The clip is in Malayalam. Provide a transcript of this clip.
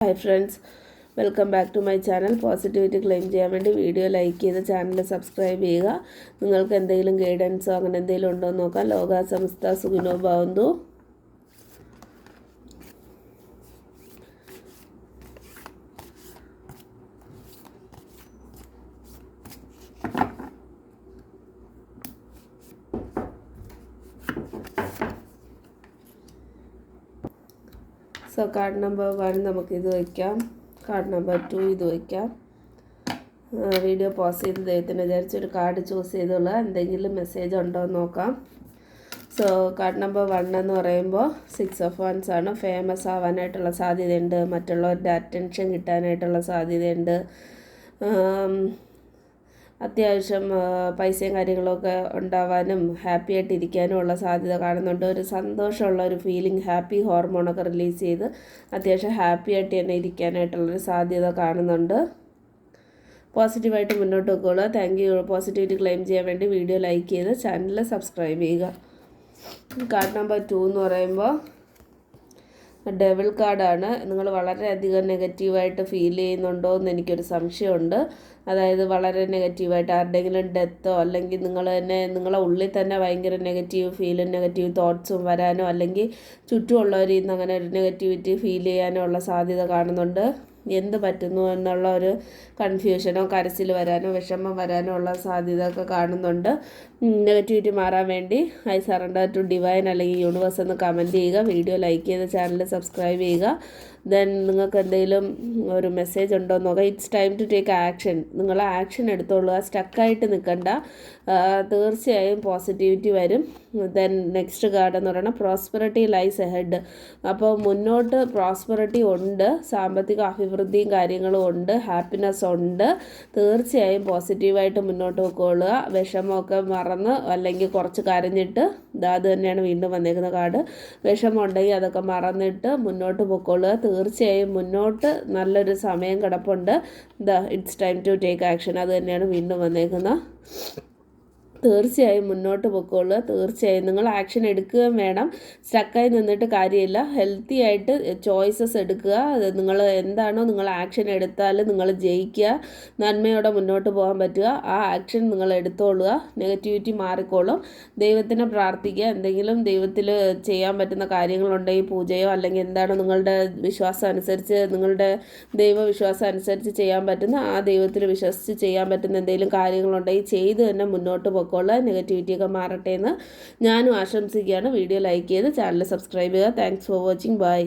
Hi friends, welcome back to my channel. Positivity claim ചെയ്യാൻ വേണ്ടി വീഡിയോ ലൈക്ക് ചെയ്ത് ചാനൽ സബ്സ്ക്രൈബ് ചെയ്യുക. നിങ്ങൾക്ക് എന്തെങ്കിലും ഗൈഡൻസോ അങ്ങനെ എന്തെങ്കിലും ഉണ്ടോ എന്ന് നോക്കാം. ലോക സമസ്ത സുഖിനോ ഭവന്തു. സോ കാർഡ് നമ്പർ 1 നമുക്കിത് വയ്ക്കാം. കാർഡ് നമ്പർ 2 ഇത് വയ്ക്കാം. വീഡിയോ പോസ് ചെയ്ത് ദൈവത്തിന് വിചാരിച്ചൊരു കാർഡ് ചൂസ് ചെയ്തുള്ള എന്തെങ്കിലും മെസ്സേജ് ഉണ്ടോ എന്ന് നോക്കാം. സോ കാർഡ് നമ്പർ 1 എന്ന് പറയുമ്പോൾ 6 ഓഫ് വൺസ് ആണ്. ഫേമസ് ആവാനായിട്ടുള്ള സാധ്യതയുണ്ട്, മറ്റുള്ളവരുടെ അറ്റൻഷൻ കിട്ടാനായിട്ടുള്ള സാധ്യതയുണ്ട്, അത്യാവശ്യം പൈസയും കാര്യങ്ങളൊക്കെ ഉണ്ടാവാനും ഹാപ്പി ആയിട്ടിരിക്കാനും ഉള്ള സാധ്യത കാണുന്നുണ്ട്. ഒരു സന്തോഷമുള്ള ഒരു ഫീലിംഗ്, ഹാപ്പി ഹോർമോണൊക്കെ റിലീസ് ചെയ്ത് അത്യാവശ്യം ഹാപ്പി ആയിട്ട് തന്നെ ഇരിക്കാനായിട്ടുള്ളൊരു സാധ്യത കാണുന്നുണ്ട്. പോസിറ്റീവായിട്ട് മുന്നോട്ട് വെക്കുക. Thank you. പോസിറ്റിവിറ്റി ക്ലെയിം ചെയ്യാൻ വേണ്ടി വീഡിയോ ലൈക്ക് ചെയ്ത് ചാനൽ സബ്സ്ക്രൈബ് ചെയ്യുക. കാർഡ് നമ്പർ 2 എന്ന് പറയുമ്പോൾ ഡെവിൾ കാർഡാണ്. നിങ്ങൾ വളരെയധികം നെഗറ്റീവായിട്ട് ഫീൽ ചെയ്യുന്നുണ്ടോ എന്ന് എനിക്കൊരു സംശയമുണ്ട്. അതായത് വളരെ നെഗറ്റീവായിട്ട് ആരുടെയെങ്കിലും ഡെത്തോ അല്ലെങ്കിൽ നിങ്ങൾ തന്നെ നിങ്ങളെ ഉള്ളിൽ തന്നെ ഭയങ്കര നെഗറ്റീവ് ഫീലും നെഗറ്റീവ് തോട്ട്സും വരാനോ അല്ലെങ്കിൽ ചുറ്റുമുള്ളവരിൽ നിന്ന് അങ്ങനെ ഒരു നെഗറ്റിവിറ്റി ഫീൽ ചെയ്യാനോ ഉള്ള സാധ്യത കാണുന്നുണ്ട്. എന്ത് പറ്റുന്നു എന്നുള്ള ഒരു കൺഫ്യൂഷനോ കരച്ചിൽ വരാനോ വിഷമം വരാനോ ഉള്ള സാധ്യത ഒക്കെ കാണുന്നുണ്ട്. നെഗറ്റിവിറ്റി മാറാൻ വേണ്ടി ഐ സറണ്ടർ ടു ഡിവൈൻ അല്ലെങ്കിൽ യൂണിവേഴ്സ് എന്ന് കമൻറ്റ് ചെയ്യുക. വീഡിയോ ലൈക്ക് ചെയ്ത് ചാനൽ സബ്സ്ക്രൈബ് ചെയ്യുക. ദെൻ നിങ്ങൾക്ക് എന്തെങ്കിലും ഒരു മെസ്സേജ് ഉണ്ടോ എന്ന് നോക്കാം. It's time to take action. നിങ്ങൾ ആക്ഷൻ എടുത്തോളുക, സ്റ്റക്കായിട്ട് നിൽക്കണ്ട. തീർച്ചയായും പോസിറ്റിവിറ്റി വരും. ദെൻ നെക്സ്റ്റ് കാർഡ് എന്ന് പറയുന്നത് പ്രോസ്പെറിറ്റി ലൈസ് എഹെഡ്. അപ്പോൾ മുന്നോട്ട് പ്രോസ്പെറിറ്റി ഉണ്ട്, സാമ്പത്തിക അഭിവൃദ്ധിയും കാര്യങ്ങളും ഉണ്ട്, ഹാപ്പിനെസ് ഉണ്ട്. തീർച്ചയായും പോസിറ്റീവായിട്ട് മുന്നോട്ട് പോയിക്കൊള്ളുക. വിഷമമൊക്കെ മറന്ന് അല്ലെങ്കിൽ കുറച്ച് കരഞ്ഞിട്ട് അത് തന്നെയാണ് വീണ്ടും വന്നേക്കുന്ന കാർഡ്. വിഷമം ഉണ്ടെങ്കിൽ അതൊക്കെ മറന്നിട്ട് മുന്നോട്ട് പോയിക്കൊള്ളുക. തീർച്ചയായും മുന്നോട്ട് നല്ലൊരു സമയം കിടപ്പുണ്ട്. It's time to take action. അത് തന്നെയാണ് വീണ്ടും വന്നേക്കുന്നത്. തീർച്ചയായും മുന്നോട്ട് പൊയ്ക്കോളുക. തീർച്ചയായും നിങ്ങൾ ആക്ഷൻ എടുക്കുകയും വേണം. സ്റ്റക്കായി നിന്നിട്ട് കാര്യമില്ല. ഹെൽത്തി ആയിട്ട് ചോയ്സസ് എടുക്കുക. നിങ്ങൾ എന്താണോ നിങ്ങൾ ആക്ഷൻ എടുത്താൽ നിങ്ങൾ ജയിക്കുക, നന്മയോടെ മുന്നോട്ട് പോകാൻ പറ്റുക. ആ ആക്ഷൻ നിങ്ങൾ എടുത്തോളുക. നെഗറ്റിവിറ്റി മാറിക്കോളും. ദൈവത്തിനെ പ്രാർത്ഥിക്കുക. എന്തെങ്കിലും ദൈവത്തിൽ ചെയ്യാൻ പറ്റുന്ന കാര്യങ്ങളുണ്ടെങ്കിൽ പൂജയോ അല്ലെങ്കിൽ എന്താണോ നിങ്ങളുടെ വിശ്വാസം അനുസരിച്ച്, നിങ്ങളുടെ ദൈവവിശ്വാസം അനുസരിച്ച് ചെയ്യാൻ പറ്റുന്ന, ആ ദൈവത്തിൽ വിശ്വസിച്ച് ചെയ്യാൻ പറ്റുന്ന എന്തെങ്കിലും കാര്യങ്ങളുണ്ടെങ്കിൽ ചെയ്ത് തന്നെ മുന്നോട്ട് പോകുക. നെഗറ്റിവിറ്റിയൊക്കെ മാറട്ടെ എന്ന് ഞാനും ആശംസിക്കുകയാണ്. വീഡിയോ ലൈക്ക് ചെയ്ത് ചാനൽ സബ്സ്ക്രൈബ് ചെയ്യുക. Thanks for watching. ബൈ.